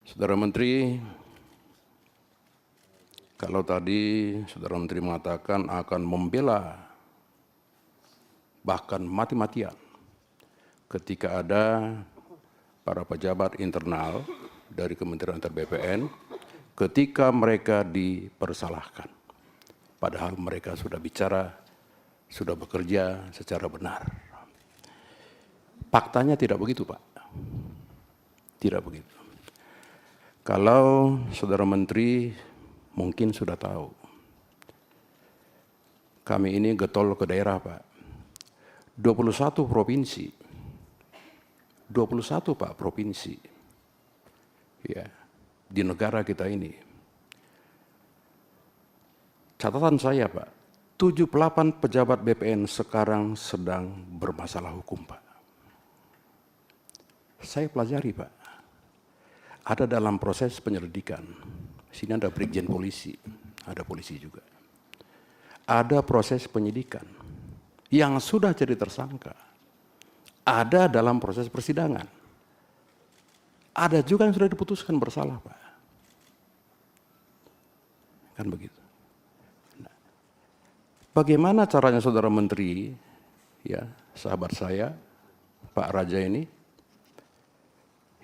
Saudara Menteri, kalau tadi Saudara Menteri mengatakan akan membela bahkan mati-matian ketika ada para pejabat internal dari Kementerian Antar BPN ketika mereka dipersalahkan. Padahal mereka sudah bicara, sudah bekerja secara benar. Faktanya tidak begitu, Pak. Tidak begitu. Kalau Saudara Menteri mungkin sudah tahu, kami ini getol ke daerah, Pak. 21 provinsi. 21, Pak, provinsi. Ya, di negara kita ini. Catatan saya, Pak, 78 pejabat BPN sekarang sedang bermasalah hukum, Pak. Saya pelajari, Pak. Ada dalam proses penyelidikan. Sini ada Brigjen Polisi, ada polisi juga. Ada proses penyidikan yang sudah jadi tersangka. Ada dalam proses persidangan. Ada juga yang sudah diputuskan bersalah, Pak. Kan begitu. Nah, bagaimana caranya Saudara Menteri, ya, sahabat saya, Pak Raja ini,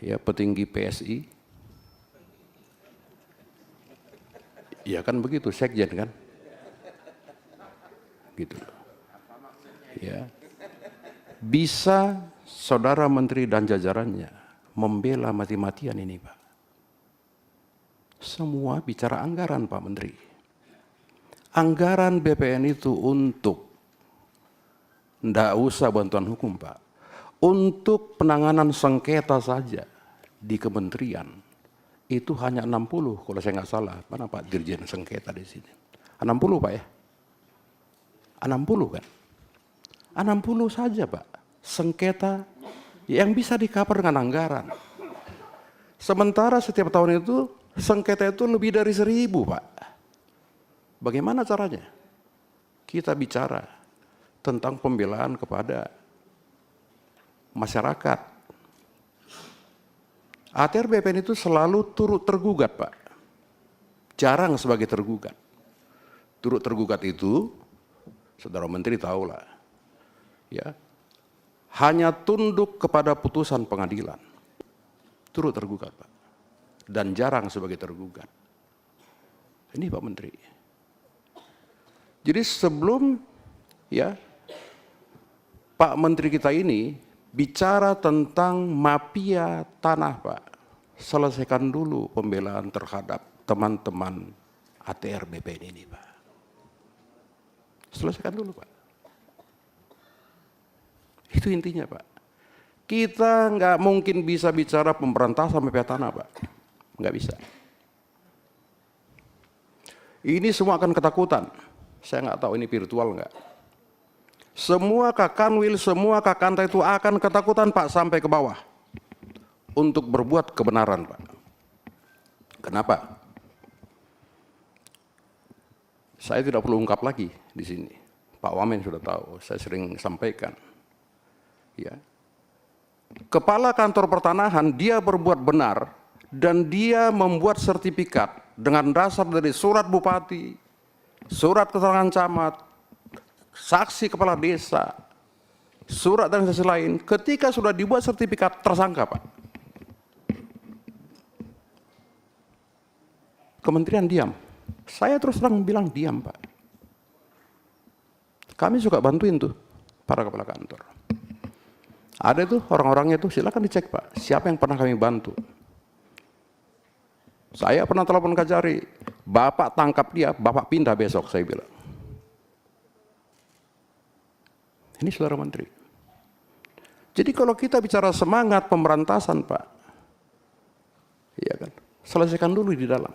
ya, petinggi PSI, ya kan begitu, sekjen kan, gitu. Ya, bisa Saudara Menteri dan jajarannya membela mati-matian ini, Pak. Semua bicara anggaran, Pak Menteri. Anggaran BPN itu untuk, ndak usah bantuan hukum, Pak, untuk penanganan sengketa saja di kementerian itu hanya 60 kalau saya nggak salah. Mana Pak Dirjen sengketa di sini? 60, Pak, ya? 60 kan? 60 saja, Pak, sengketa yang bisa di-cover dengan anggaran. Sementara setiap tahun itu sengketa itu lebih dari 1000, Pak. Bagaimana caranya? Kita bicara tentang pembelaan kepada masyarakat. ATR BPN itu selalu turut tergugat, Pak. Jarang sebagai tergugat. Turut tergugat itu, Saudara Menteri tahulah, ya, hanya tunduk kepada putusan pengadilan. Turut tergugat, Pak. Dan jarang sebagai tergugat. Ini Pak Menteri. Jadi sebelum, ya, Pak Menteri kita ini bicara tentang mafia tanah, Pak, selesaikan dulu pembelaan terhadap teman-teman ATR BPN ini, Pak. Selesaikan dulu, Pak. Itu intinya, Pak. Kita nggak mungkin bisa bicara pemberantasan mafia tanah, Pak. Nggak bisa. Ini semua akan ketakutan. Saya nggak tahu ini virtual nggak. Semua Kakanwil, semua Kakanta itu akan ketakutan, Pak, sampai ke bawah untuk berbuat kebenaran, Pak. Kenapa? Saya tidak perlu ungkap lagi di sini. Pak Wamen sudah tahu, saya sering sampaikan. Ya. Kepala kantor pertanahan dia berbuat benar dan dia membuat sertifikat dengan dasar dari surat bupati, surat keterangan camat, saksi kepala desa, surat dan saksi lain. Ketika sudah dibuat sertifikat, tersangka, Pak. Kementerian diam. Saya terus terang bilang diam, Pak. Kami suka bantuin tuh para kepala kantor. Ada tuh orang-orangnya tuh, silakan dicek, Pak. Siapa yang pernah kami bantu? Saya pernah telepon Kajari, Bapak tangkap dia, Bapak pindah besok, saya bilang. Ini Saudara Menteri. Jadi kalau kita bicara semangat pemberantasan, Pak, iya kan, selesaikan dulu di dalam.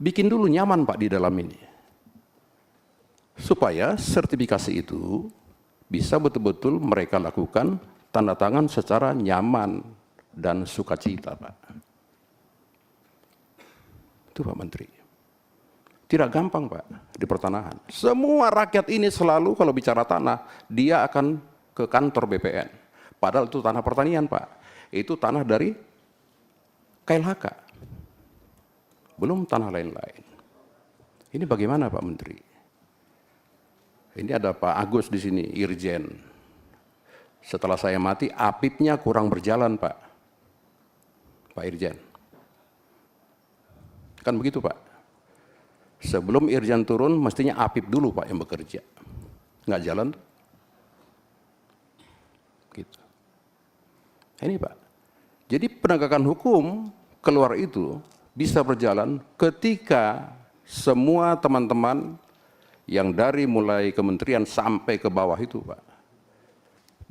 Bikin dulu nyaman, Pak, di dalam ini. Supaya sertifikasi itu bisa betul-betul mereka lakukan tanda tangan secara nyaman dan sukacita, Pak. Itu Pak Menteri. Tidak gampang, Pak, di pertanahan. Semua rakyat ini selalu kalau bicara tanah, dia akan ke kantor BPN. Padahal itu tanah pertanian, Pak. Itu tanah dari KLHK. belum tanah lain-lain. Ini bagaimana Pak Menteri? Ini ada Pak Agus di sini, Irjen. Setelah saya mati, APIP-nya kurang berjalan Pak. Pak Irjen. Kan begitu Pak. Sebelum Irjen turun, mestinya APIP dulu Pak yang bekerja. Nggak jalan. Gitu. Ini Pak. Jadi penegakan hukum keluar itu bisa berjalan ketika semua teman-teman yang dari mulai kementerian sampai ke bawah itu Pak,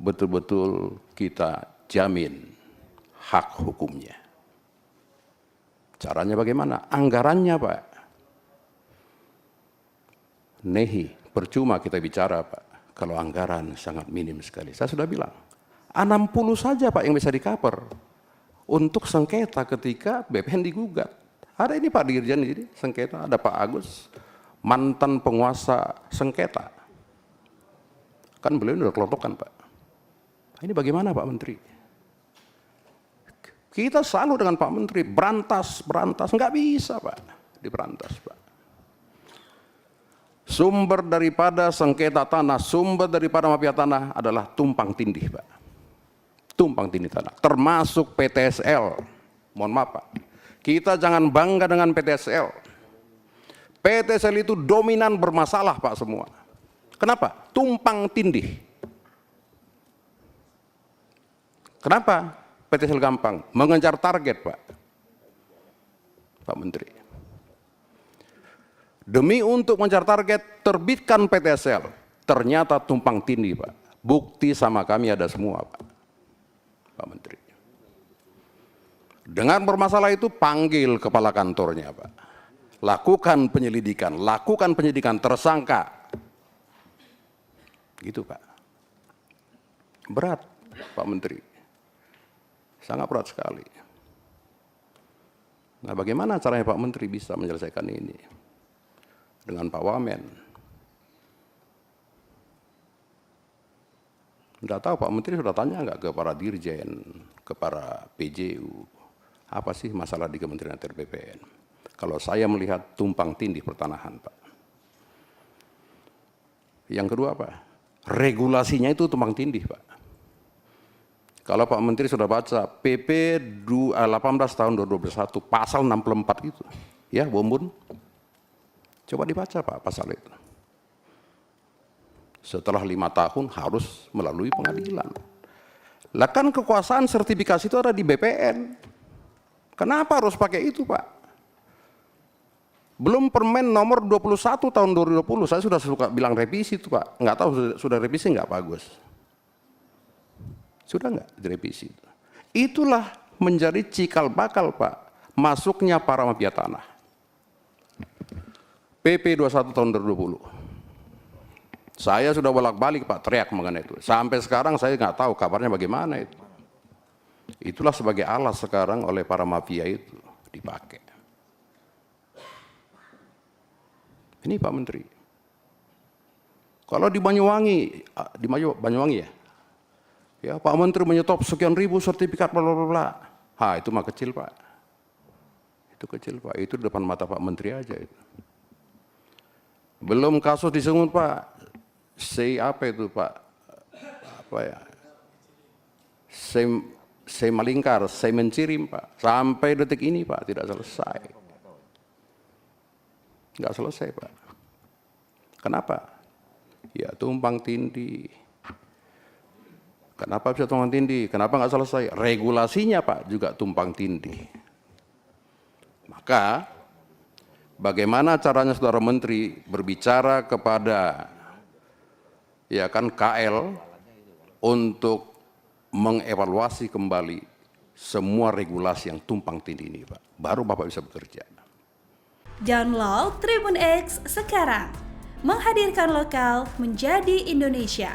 betul-betul kita jamin hak hukumnya. Caranya bagaimana? Anggarannya Pak. Nehi, percuma kita bicara Pak, kalau anggaran sangat minim sekali. Saya sudah bilang, 60 saja Pak yang bisa di-cover untuk sengketa ketika BPN digugat. Ada ini Pak Dirjen jadi sengketa, ada Pak Agus, mantan penguasa sengketa. Kan beliau udah kelompokan Pak. Ini bagaimana Pak Menteri? Kita selalu dengan Pak Menteri, berantas, nggak bisa Pak, diberantas Pak. Sumber daripada sengketa tanah, sumber daripada mafia tanah adalah tumpang tindih Pak. Tumpang tindih tanah, termasuk PTSL. Mohon maaf Pak, kita jangan bangga dengan PTSL. PTSL itu dominan bermasalah Pak semua. Kenapa? Tumpang tindih. Kenapa? PTSL gampang, mengejar target Pak. Pak Menteri. Demi untuk mengejar target, terbitkan PTSL. Ternyata tumpang tindih Pak. Bukti sama kami ada semua Pak. Pak Menteri. Dengan bermasalah itu panggil kepala kantornya Pak. Lakukan penyidikan tersangka. Gitu Pak. Berat Pak Menteri. Sangat berat sekali. Nah bagaimana caranya Pak Menteri bisa menyelesaikan ini? Dengan Pak Wamen. Tidak tahu Pak Menteri sudah tanya nggak ke para dirjen, ke para PJU, apa sih masalah di Kementerian ATR BPN? Kalau saya melihat tumpang tindih pertanahan Pak. Yang kedua Pak, regulasinya itu tumpang tindih Pak. Kalau Pak Menteri sudah baca PP 18 tahun 2021 pasal 64 itu, ya Bu Umbun, coba dibaca Pak pasal itu. Setelah 5 tahun harus melalui pengadilan. Lah kan kekuasaan sertifikasi itu ada di BPN. Kenapa harus pakai itu Pak? Belum Permen nomor 21 tahun 2020, saya sudah suka bilang revisi itu Pak. Nggak tahu sudah revisi nggak Pak Agus? Sudah nggak direvisi? Itulah menjadi cikal bakal Pak masuknya para mafia tanah. PP 21 tahun 2020. Saya sudah bolak-balik Pak teriak mengenai itu. Sampai sekarang saya nggak tahu kabarnya bagaimana itu. Itulah sebagai alas sekarang oleh para mafia itu dipakai. Ini Pak Menteri. Kalau di Banyuwangi ya Pak Menteri menyetop sekian ribu sertifikat bla bla bla. Ha, itu mah kecil Pak. Itu kecil Pak. Itu di depan mata Pak Menteri aja itu. Belum kasus di Sungut Pak. Apa itu Pak? Apa ya? Malingkar, Mencirim Pak. Sampai detik ini Pak tidak selesai. Nggak selesai Pak. Kenapa? Ya tumpang tindih. Kenapa bisa tumpang tindih? Kenapa nggak selesai? Regulasinya Pak juga tumpang tindih. Maka bagaimana caranya Saudara Menteri berbicara kepada ya kan KL untuk mengevaluasi kembali semua regulasi yang tumpang tindih ini Pak. Baru Bapak bisa bekerja. Download Tribun X sekarang. Menghadirkan lokal menjadi Indonesia.